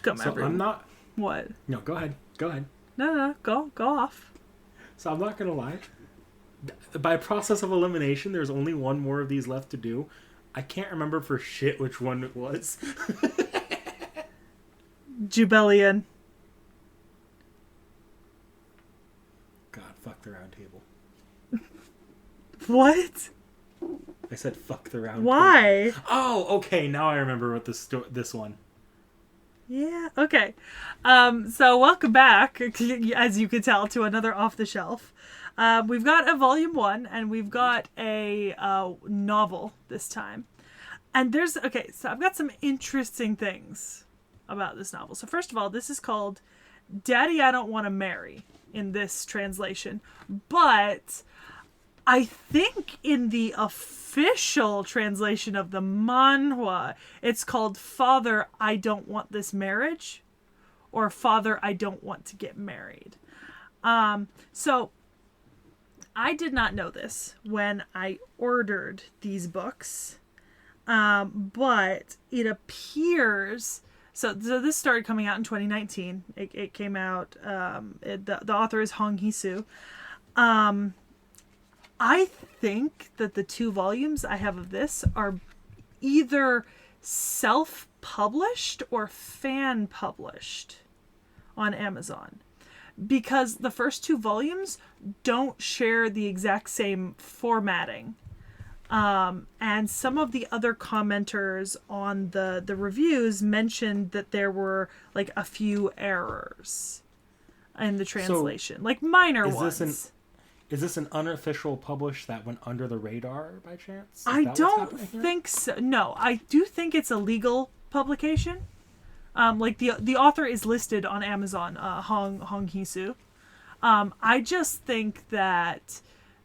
Welcome, So everyone. I'm not. What? No, go ahead. Go ahead. No, go off. So I'm not gonna lie. By process of elimination, there's only one more of these left to do. I can't remember for shit which one it was. Jubelian. God, fuck the round table. What? I said fuck the round table. Why? Oh, okay. Now I remember what this one. Yeah, okay. So welcome back, as you can tell, to another Off the Shelf. We've got a volume 1, and we've got a novel this time. And so I've got some interesting things about this novel. So first of all, this is called Daddy, I Don't Want to Marry in this translation. But I think in the official translation of the manhwa, it's called Father, I Don't Want This Marriage, or Father, I Don't Want to Get Married. So I did not know this when I ordered these books, but it appears... So this started coming out in 2019. It came out... the author is Hong Hee-soo. I think that the 2 volumes I have of this are either self-published or fan-published on Amazon. Because the first 2 volumes don't share the exact same formatting. And some of the other commenters on the reviews mentioned that there were like a few errors in the translation. So, like minor ones. Is this an unofficial publish that went under the radar by chance? I don't think so. No, I do think it's a legal publication. Like the author is listed on Amazon, Hong Hee-soo. I just think that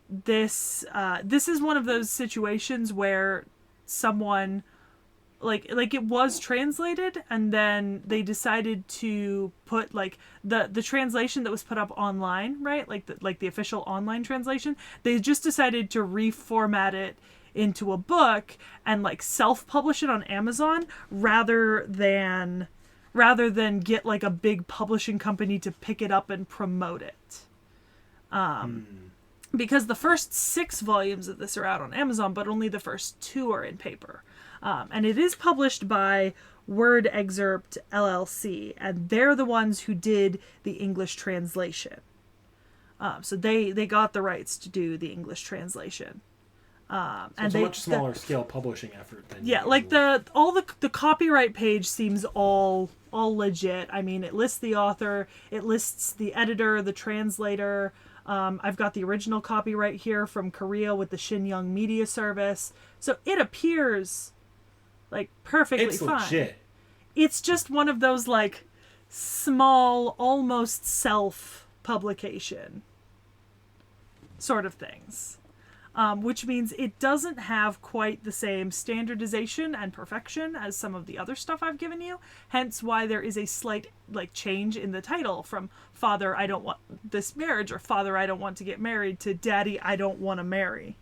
this is one of those situations where someone like it was translated and then they decided to put like the translation that was put up online, right? Like the official online translation. They just decided to reformat it into a book and like self-publish it on Amazon rather than get like a big publishing company to pick it up and promote it. Because the first 6 volumes of this are out on Amazon, but only the first 2 are in paper. And it is published by Word Excerpt LLC, and they're the ones who did the English translation. So they got the rights to do the English translation. So it's a much smaller scale publishing effort than like the copyright page seems all legit. I mean, it lists the author, it lists the editor, the translator. I've got the original copyright here from Korea with the Shin-Young Media Service. So it appears like perfectly fine. It's legit. It's just one of those like small, almost self-publication sort of things. Which means it doesn't have quite the same standardization and perfection as some of the other stuff I've given you. Hence why there is a slight like change in the title from Father, I Don't Want This Marriage, or Father, I Don't Want to Get Married, to Daddy, I Don't Want to Marry.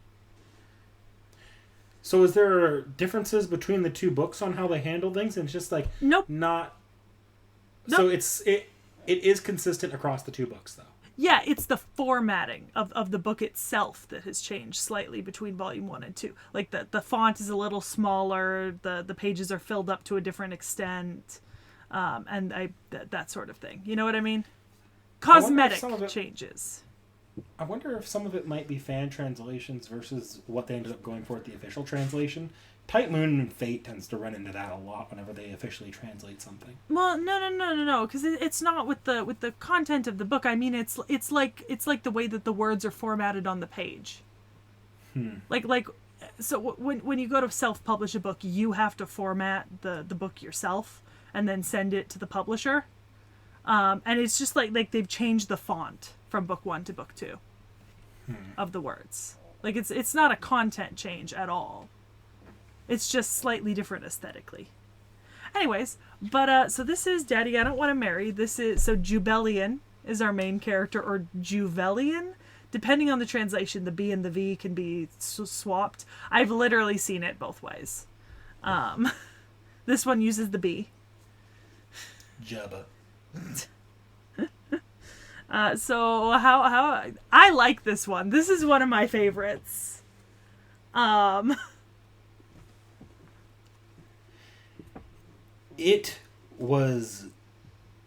So is there differences between the 2 books on how they handle things? And it's just like nope. Not. Nope. So it is consistent across the 2 books though. Yeah, it's the formatting of the book itself that has changed slightly between volume 1 and 2. Like the font is a little smaller, the pages are filled up to a different extent, and that sort of thing. You know what I mean? Cosmetic changes. I wonder if some of it might be fan translations versus what they ended up going for at the official translation. Tight Moon and Fate tends to run into that a lot whenever they officially translate something. Well, no, because it's not with the content of the book. I mean, it's like the way that the words are formatted on the page. So when you go to self-publish a book, you have to format the book yourself and then send it to the publisher. And it's just like they've changed the font from book 1 to book 2 of the words. Like it's not a content change at all. It's just slightly different aesthetically. Anyways, but so this is Daddy, I Don't Want to Marry. This is so Jubelian is our main character, or Juvelian, depending on the translation. The B and the V can be swapped. I've literally seen it both ways. This one uses the B. Jabba. So how I like this one. This is one of my favorites. It was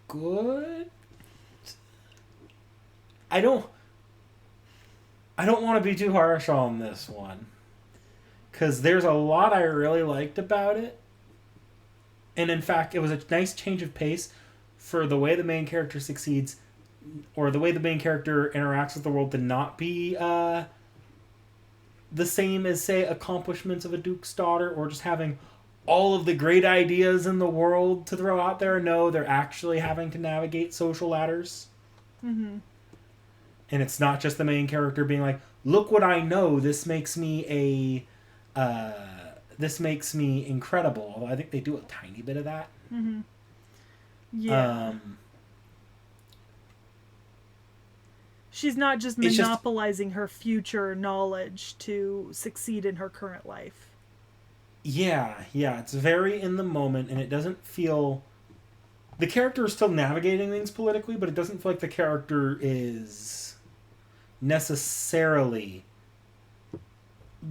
good. I don't want to be too harsh on this one, because there's a lot I really liked about it. And in fact, it was a nice change of pace for the way the main character succeeds, or the way the main character interacts with the world, to not be the same as, say, accomplishments of a duke's daughter, or just having all of the great ideas in the world to throw out there. No, they're actually having to navigate social ladders. Mm-hmm. And it's not just the main character being like, look what I know, this makes me incredible. Although I think they do a tiny bit of that. Mm-hmm. Yeah. She's not just monopolizing her future knowledge to succeed in her current life. Yeah, it's very in the moment, and it doesn't feel... The character is still navigating things politically, but it doesn't feel like the character is necessarily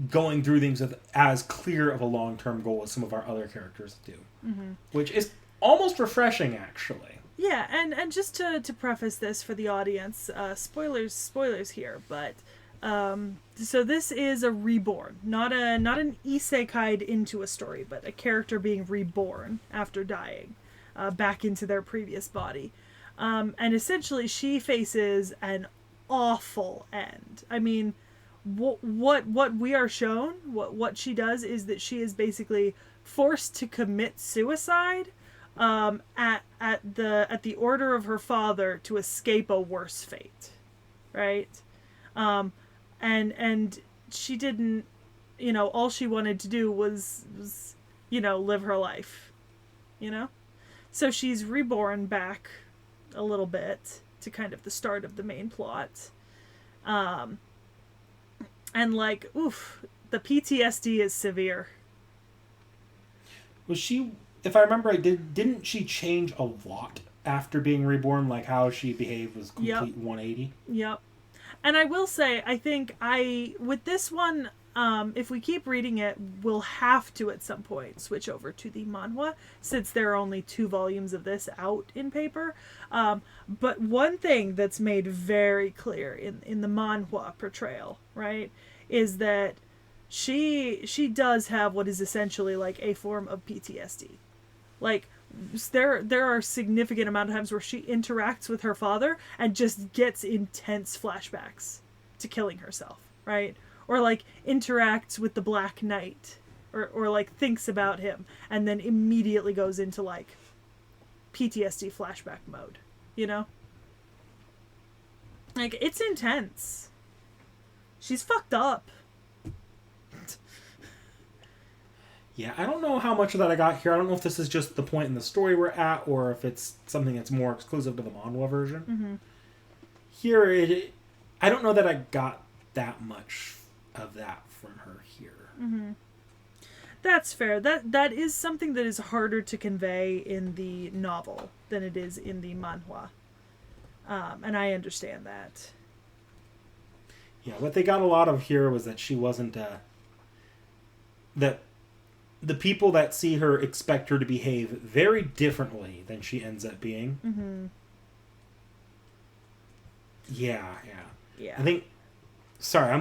going through things with as clear of a long-term goal as some of our other characters do. Mm-hmm. Which is almost refreshing, actually. Yeah, and just to preface this for the audience, spoilers here, but so this is a reborn, not an isekai into a story, but a character being reborn after dying back into their previous body, and essentially she faces an awful end. I mean, what we are shown, what she does is that she is basically forced to commit suicide at the order of her father to escape a worse fate, right? And she didn't, all she wanted to do was live her life, so she's reborn back a little bit to kind of the start of the main plot, and like, oof, the PTSD is severe. Was she, if I remember right, didn't she change a lot after being reborn? Like, how she behaved was complete 180? Yep. And I will say, I think with this one, if we keep reading it, we'll have to at some point switch over to the manhwa, since there are only 2 volumes of this out in paper. But one thing that's made very clear in the manhwa portrayal, right, is that she does have what is essentially like a form of PTSD. Like, there are significant amount of times where she interacts with her father and just gets intense flashbacks to killing herself, right? Or like interacts with the Black Knight, or like thinks about him and then immediately goes into like PTSD flashback mode, Like, it's intense. She's fucked up. Yeah, I don't know how much of that I got here. I don't know if this is just the point in the story we're at, or if it's something that's more exclusive to the manhwa version. Mm-hmm. Here, I don't know that I got that much of that from her here. Mm-hmm. That's fair. That is something that is harder to convey in the novel than it is in the manhwa. And I understand that. Yeah, what they got a lot of here was that she wasn't... that the people that see her expect her to behave very differently than she ends up being. Mm-hmm. Yeah. Yeah. I think... Sorry,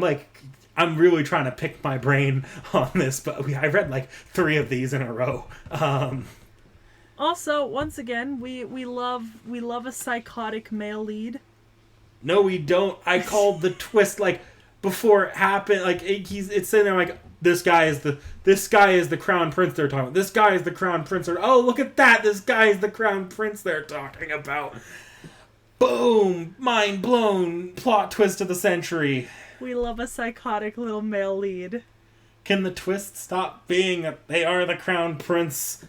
I'm really trying to pick my brain on this, but I read like 3 of these in a row. Also, once again, we love a psychotic male lead. No, we don't. I called the twist like before it happened. Like it's sitting there like, this guy is the crown prince they're talking about. This guy is the crown prince. Oh, look at that! This guy is the crown prince they're talking about. Boom! Mind blown. Plot twist of the century. We love a psychotic little male lead. Can the twist stop being that they are the crown prince?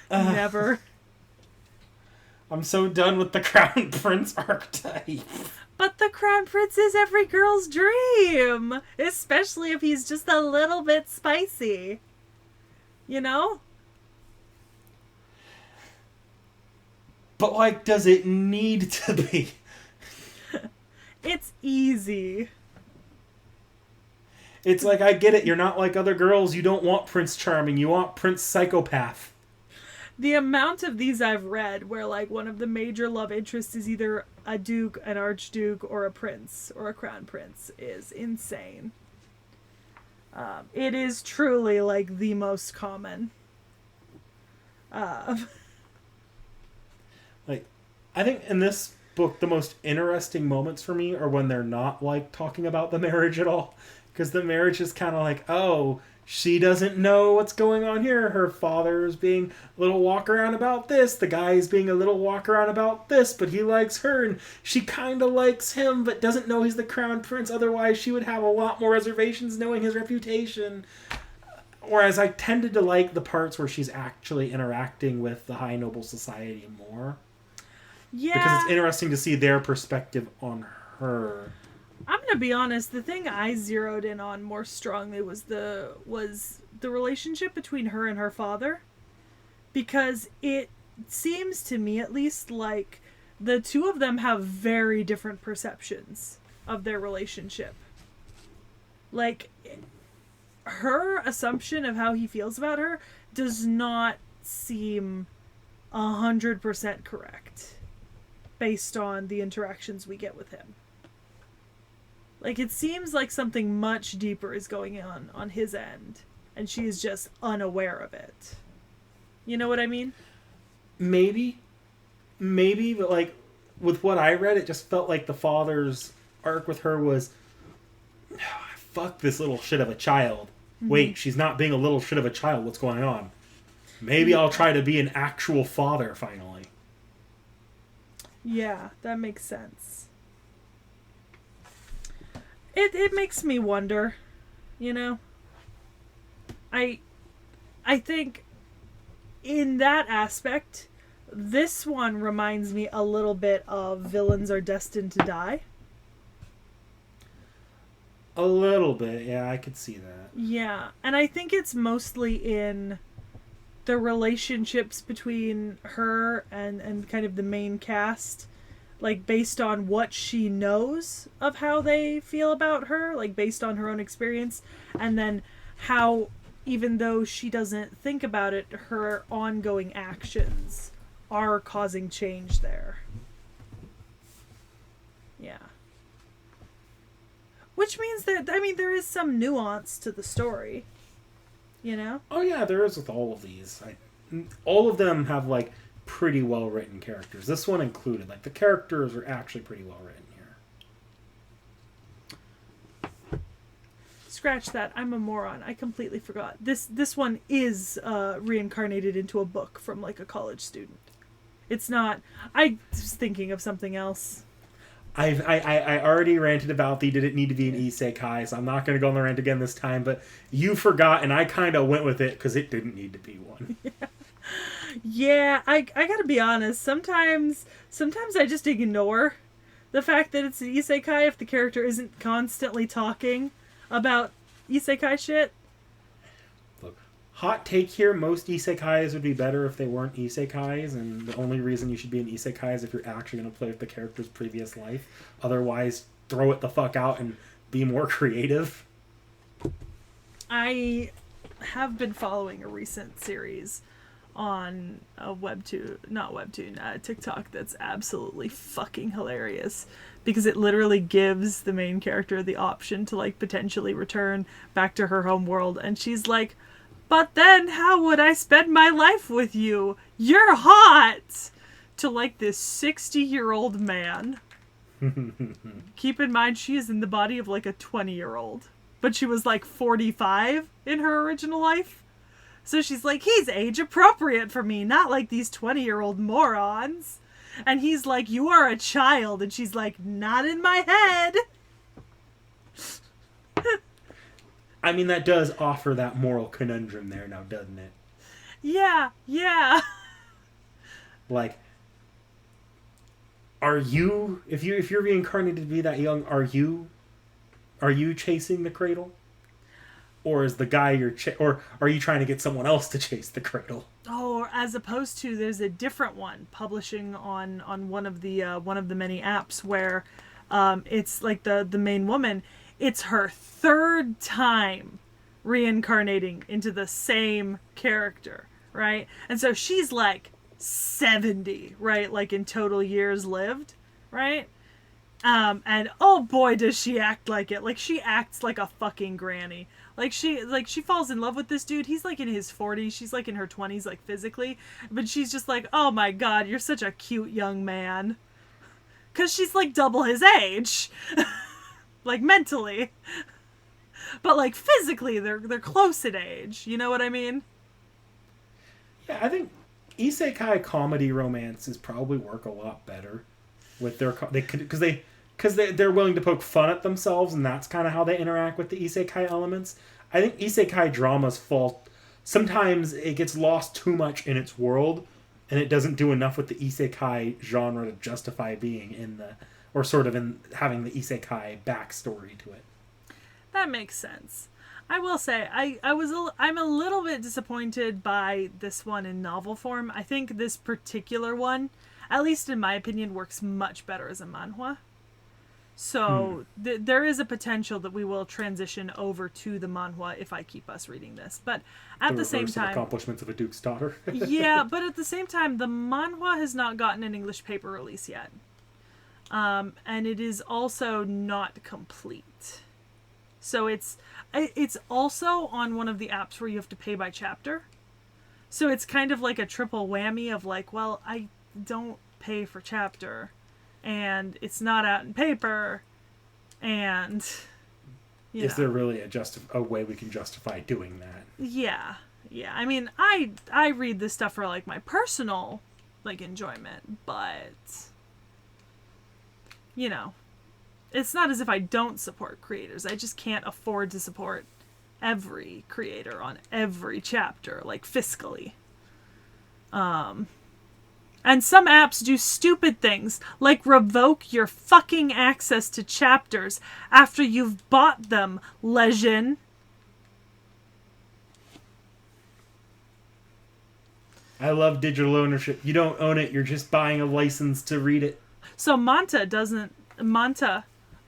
Never. I'm so done with the crown prince archetype. But the crown prince is every girl's dream. Especially if he's just a little bit spicy. But, like, does it need to be? It's easy. It's like, I get it. You're not like other girls. You don't want Prince Charming. You want Prince Psychopath. The amount of these I've read where, like, one of the major love interests is either a duke, an archduke, or a prince, or a crown prince is insane. It is truly, like, the most common. Like, I think in this book, the most interesting moments for me are when they're not, like, talking about the marriage at all. Because the marriage is kind of like, oh, she doesn't know what's going on here. Her father's being a little walk around about this. The guy's being a little walk around about this, but he likes her, and she kind of likes him, but doesn't know he's the crown prince. Otherwise, she would have a lot more reservations knowing his reputation. Whereas I tended to like the parts where she's actually interacting with the high noble society more. Yeah. Because it's interesting to see their perspective on her. I'm gonna be honest. The thing I zeroed in on more strongly was the relationship between her and her father, because it seems to me, at least, like the two of them have very different perceptions of their relationship. Like, her assumption of how he feels about her does not seem 100% correct, based on the interactions we get with him. Like, it seems like something much deeper is going on his end, and she is just unaware of it. You know what I mean? Maybe, but, like, with what I read, it just felt like the father's arc with her was, fuck this little shit of a child. Mm-hmm. Wait, she's not being a little shit of a child. What's going on? Maybe I'll try to be an actual father, finally. Yeah, that makes sense. It makes me wonder, you know? I think in that aspect, this one reminds me a little bit of Villains Are Destined to Die. A little bit, yeah, I could see that. Yeah, and I think it's mostly in the relationships between her and kind of the main cast. Like, based on what she knows of how they feel about her, like, based on her own experience, and then how, even though she doesn't think about it, her ongoing actions are causing change there. Yeah. Which means that, I mean, there is some nuance to the story, you know? Oh, yeah, there is with all of these. All of them have, like, pretty well written characters. This one included. Like, the characters are actually pretty well written here. Scratch that. I'm a moron. I completely forgot. This one is reincarnated into a book from, like, a college student. It's not. I was thinking of something else. I already ranted about did it need to be an isekai, so I'm not going to go on the rant again this time, but you forgot, and I kind of went with it because it didn't need to be one. Yeah, I gotta be honest. Sometimes I just ignore the fact that it's an isekai if the character isn't constantly talking about isekai shit. Look, hot take here, most isekais would be better if they weren't isekais, and the only reason you should be an isekai is if you're actually going to play with the character's previous life. Otherwise, throw it the fuck out and be more creative. I have been following a recent series on a TikTok that's absolutely fucking hilarious, because it literally gives the main character the option to, like, potentially return back to her home world, and she's like, but then how would I spend my life with you? You're hot! To, like, this 60-year-old man. Keep in mind, she is in the body of, like, a 20-year-old. But she was, like, 45 in her original life. So she's like, he's age appropriate for me, not like these 20-year-old morons. And he's like, you are a child. And she's like, not in my head. I mean, that does offer that moral conundrum there now, doesn't it? Yeah. Like, are you, if you're reincarnated to be that young, are you chasing the cradle? or is the guy or are you trying to get someone else to chase the cradle? Oh, or as opposed to there's a different one publishing on one of the many apps where it's like the main woman. It's her third time reincarnating into the same character, right? And so she's like 70, right? Like in total years lived, right? And oh boy, does she act like it. Like she acts like a fucking granny. She falls in love with this dude. He's like in his 40s. She's like in her 20s, like physically. But she's just like, oh my god, you're such a cute young man. Because she's like double his age. Like mentally. But like physically, they're close in age. You know what I mean? Yeah, I think isekai comedy romances probably work a lot better with their because they're willing to poke fun at themselves, and that's kind of how they interact with the isekai elements. I think isekai dramas fall sometimes it gets lost too much in its world, and it doesn't do enough with the isekai genre to justify being in the or sort of in having the isekai backstory to it. That makes sense. I will say I'm a little bit disappointed by this one in novel form. I think this particular one, at least in my opinion, works much better as a manhwa. So there is a potential that we will transition over to the manhwa if I keep us reading this. But at the same time, accomplishments of a Duke's Daughter. Yeah, but at the same time, the manhwa has not gotten an English paper release yet, and it is also not complete. So it's also on one of the apps where you have to pay by chapter. So it's kind of like a triple whammy of like, well, I don't pay for chapter, and it's not out in paper, and is there really a way we can justify doing that? Yeah. I mean, I read this stuff for like my personal like enjoyment, but it's not as if I don't support creators. I just can't afford to support every creator on every chapter, like fiscally. And some apps do stupid things, like revoke your fucking access to chapters after you've bought them, Legend. I love digital ownership. You don't own it, you're just buying a license to read it. So Manta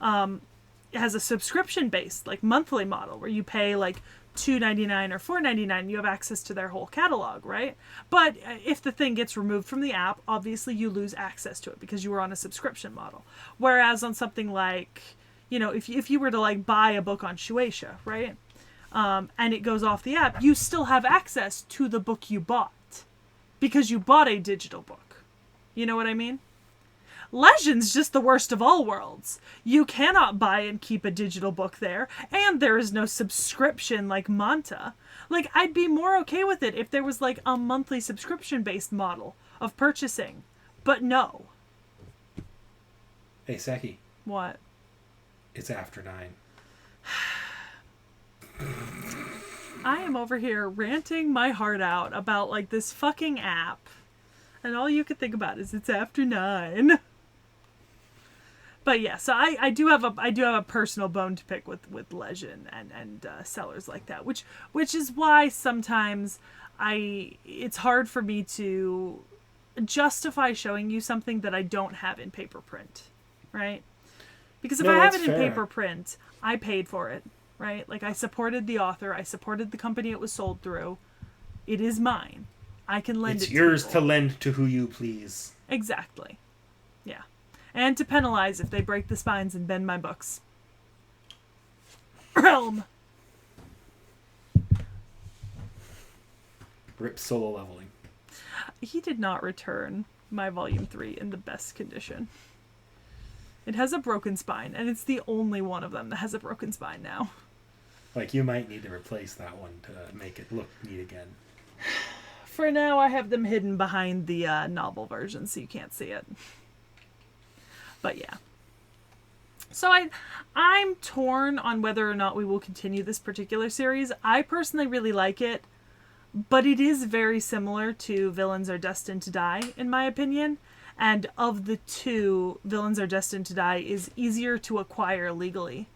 has a subscription-based, like, monthly model where you pay, like, $2.99 or $4.99. You have access to their whole catalog, right? But if the thing gets removed from the app, obviously you lose access to it because you were on a subscription model. Whereas on something like, if you were to, like, buy a book on Shueisha, right? And it goes off the app, you still have access to the book you bought because you bought a digital book. You know what I mean? Legend's just the worst of all worlds. You cannot buy and keep a digital book there, and there is no subscription like Manta. Like, I'd be more okay with it if there was, like, a monthly subscription-based model of purchasing. But no. Hey, Seki. What? It's after 9. I am over here ranting my heart out about, like, this fucking app. And all you can think about is it's after 9. But yeah, so I do have a personal bone to pick with Legend and sellers like that, which is why sometimes it's hard for me to justify showing you something that I don't have in paper print, right? Because if I have it in paper print, I paid for it, right? Like, I supported the author, I supported the company it was sold through. It is mine. I can lend it to people. It's yours to lend to who you please. Exactly. Yeah. And to penalize if they break the spines and bend my books. Realm. Rip Solo Leveling. He did not return my Volume 3 in the best condition. It has a broken spine, and it's the only one of them that has a broken spine now. Like, you might need to replace that one to make it look neat again. For now, I have them hidden behind the novel version, so you can't see it. But yeah. So I'm torn on whether or not we will continue this particular series. I personally really like it, but it is very similar to Villains Are Destined to Die, in my opinion. And of the two, Villains Are Destined to Die is easier to acquire legally.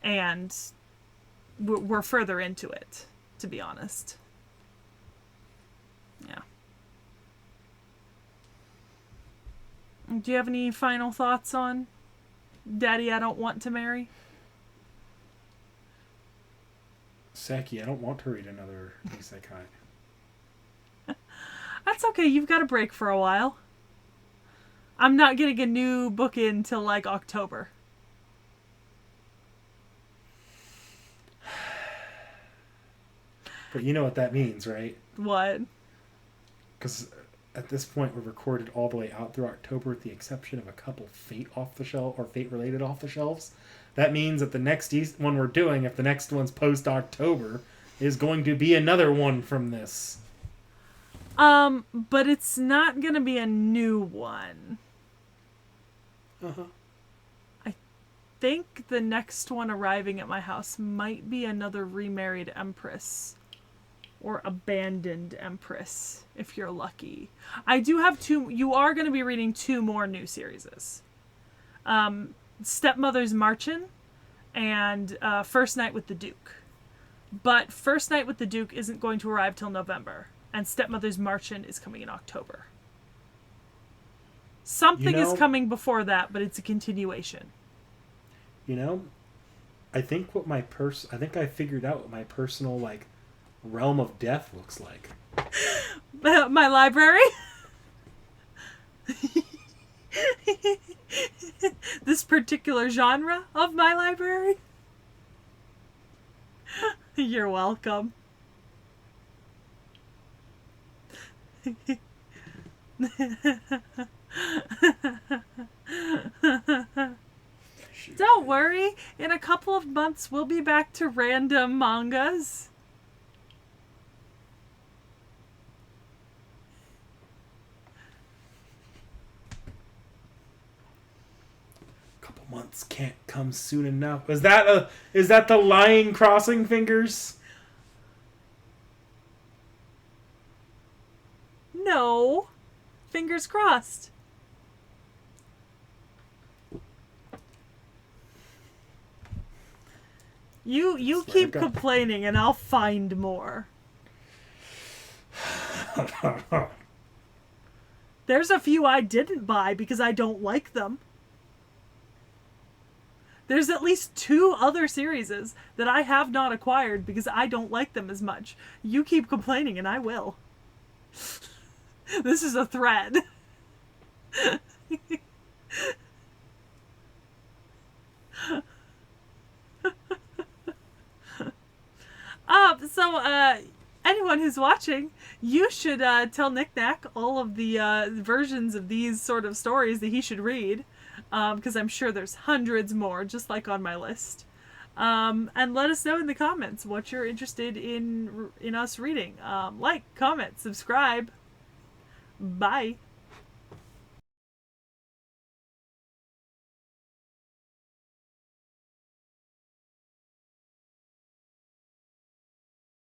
and we're further into it, to be honest. Yeah. Do you have any final thoughts on Daddy, I Don't Want to Marry? Saki, I don't want to read another isekai. That's okay. You've got a break for a while. I'm not getting a new book in till like October. But you know what that means, right? What? Because at this point we're recorded all the way out through October with the exception of a couple Fate off the shelf or Fate related off the shelves. That means that the next one we're doing, if the next one's post October, is going to be another one from this. But it's not gonna be a new one. Uh-huh. I think the next one arriving at my house might be another remarried empress. Or abandoned empress, if you're lucky. I do have two. You are going to be reading two more new series. Stepmother's Marchin' and First Night with the Duke. But First Night with the Duke isn't going to arrive till November. And Stepmother's Marchin' is coming in October. Something is coming before that, but it's a continuation. You know, I think I figured out what my personal, like, realm of death looks like. My library? This particular genre of my library? You're welcome. Don't worry, in a couple of months we'll be back to random mangas. Months can't come soon enough. Is that the line crossing fingers? No. Fingers crossed. You keep complaining and I'll find more. There's a few I didn't buy because I don't like them. There's at least 2 other series that I have not acquired because I don't like them as much. You keep complaining and I will. This is a thread. Anyone who's watching, you should tell Nick Nack all of the versions of these sort of stories that he should read. Because I'm sure there's hundreds more, just like on my list. And let us know in the comments what you're interested in us reading. Like, comment, subscribe. Bye.